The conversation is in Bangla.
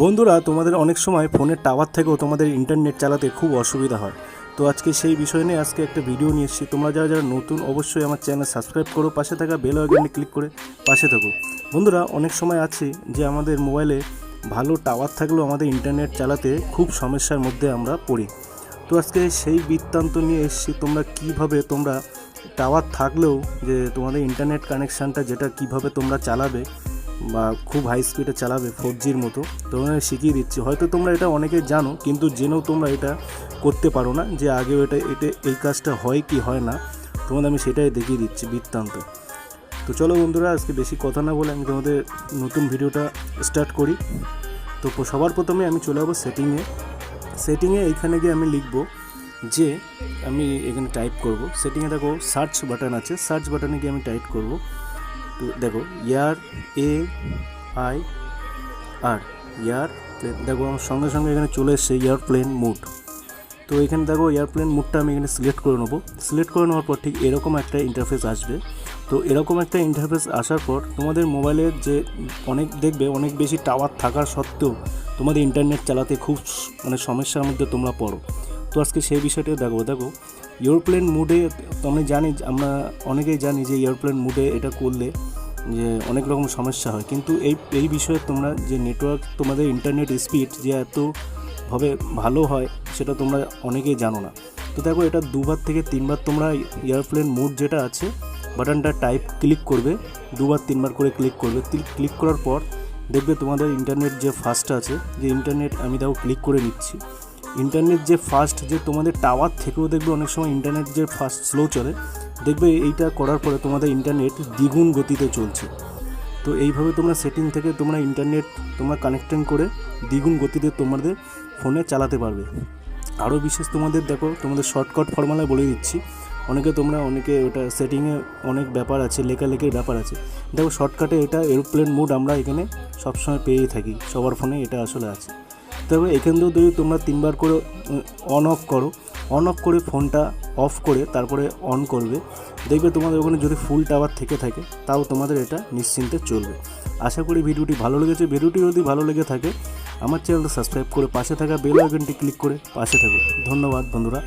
বন্ধুরা, তোমাদের অনেক সময় ফোনের টাওয়ার থেকেও তোমাদের ইন্টারনেট চালাতে খুব অসুবিধা হয়। তো আজকে সেই বিষয় নিয়ে একটা ভিডিও নিয়ে এসেছি। তোমরা যারা যারা নতুন, অবশ্যই আমার চ্যানেল সাবস্ক্রাইব করো, পাশে থাকা বেল আইকনে ক্লিক করে পাশে থাকো। বন্ধুরা, অনেক সময় আছে যে আমাদের মোবাইলে ভালো টাওয়ার থাকলেও আমাদের ইন্টারনেট চালাতে খুব সমস্যার মধ্যে আমরা পড়ি। তো আজকে সেই বৃত্তান্ত নিয়ে এসেছি, তোমরা তোমরা টাওয়ার থাকলেও যে তোমাদের ইন্টারনেট কানেকশানটা যেটা কিভাবে তোমরা চালাবে বা খুব হাই স্পিডে চালাবে 4Gর মতো, তোমাদের শিখিয়ে দিচ্ছি। হয়তো তোমরা এটা অনেকে জানো, কিন্তু জেনেও তোমরা এটা করতে পারো না, যে আগেও এটা এই কাজটা হয় কি হয় না, তোমাদের আমি সেটাই দেখিয়ে দিচ্ছি বৃত্তান্ত। তো চলো বন্ধুরা, আজকে বেশি কথা না বলে আমি তোমাদের নতুন ভিডিওটা স্টার্ট করি। তো সবার প্রথমে আমি চলে যাবো সেটিংয়ে এইখানে গিয়ে আমি লিখব যে আমি এখানে টাইপ করব। সেটিংয়ে দেখো সার্চ বাটন আছে, সার্চ বাটনে গিয়ে আমি টাইপ করব। তো দেখো এয়ারপ্লেন, দেখো আমার সঙ্গে সঙ্গে এখানে চলে এসছে এয়ারপ্লেন মুড। তো এখানে দেখো এয়ারপ্লেন মুডটা আমি এখানে সিলেক্ট করে নেবো। সিলেক্ট করে নেওয়ার পর ঠিক এরকম একটা ইন্টারফেস আসবে। তো এরকম একটা ইন্টারফেস আসার পর তোমাদের মোবাইলের যে অনেক বেশি টাওয়ার থাকার সত্ত্বেও তোমাদের ইন্টারনেট চালাতে খুব সমস্যার মধ্যে তোমরা পড়ো। তো আজকে সেই বিষয়টা দেখো এয়ারপ্লেন মুডে আমরা অনেকেই জানি যে এয়ারপ্লেন মুডে এটা করলে যে অনেক রকম সমস্যা হয়, কিন্তু এই বিষয়ে তোমরা যে নেটওয়ার্ক, তোমাদের ইন্টারনেট স্পিড যে এতভাবে ভালো হয় সেটা তোমরা অনেকেই জানো না। তো দেখো, এটা 2বার থেকে 3বার তোমরা এয়ারপ্লেন মুড যেটা আছে বাটনটা ক্লিক করবে, 2বার 3বার করে ক্লিক করবে। ক্লিক করার পর দেখবে তোমাদের ইন্টারনেট যে ফাস্ট আছে, যে ইন্টারনেট আমি দেখো ক্লিক করে নিচ্ছি। ইন্টারনেট যে ফাস্ট, যে তোমাদের টাওয়ার থেকেও দেখবে অনেক সময় ইন্টারনেট যে ফাস্ট স্লো চলে, দেখবে এইটা করার পরে তোমাদের ইন্টারনেট দ্বিগুণ গতিতে চলছে। তো এইভাবে তোমরা সেটিং থেকে তোমরা ইন্টারনেট কানেকশন করে দ্বিগুণ গতিতে তোমাদের ফোনে চালাতে পারবে। আরও বিশেষ তোমাদের তোমাদের শর্টকাট ফর্মুলায় বলে দিচ্ছি। অনেকে ওটা সেটিংয়ে অনেক ব্যাপার আছে, লেখালেখির ব্যাপার আছে। দেখো শর্টকাটে এটা এরোপ্লেন মুড আমরা এখানে সবসময় পেয়েই থাকি, সবার ফোনে এটা আসলে আছে। তবে এখান থেকেও যদি তোমরা 3বার করে অন অফ করে ফোনটা অফ করে তারপরে অন করবে, দেখবে তোমাদের ওখানে যদি ফুল টাওয়ার থেকে থাকে তাও তোমাদের এটা নিশ্চিন্তে চলবে। আশা করি ভিডিওটি ভালো লেগেছে। ভিডিওটি যদি ভালো লেগে থাকে আমার চ্যানেলটা সাবস্ক্রাইব করে পাশে থাকা বেল আইকনটি ক্লিক করে পাশে থাকো। ধন্যবাদ বন্ধুরা।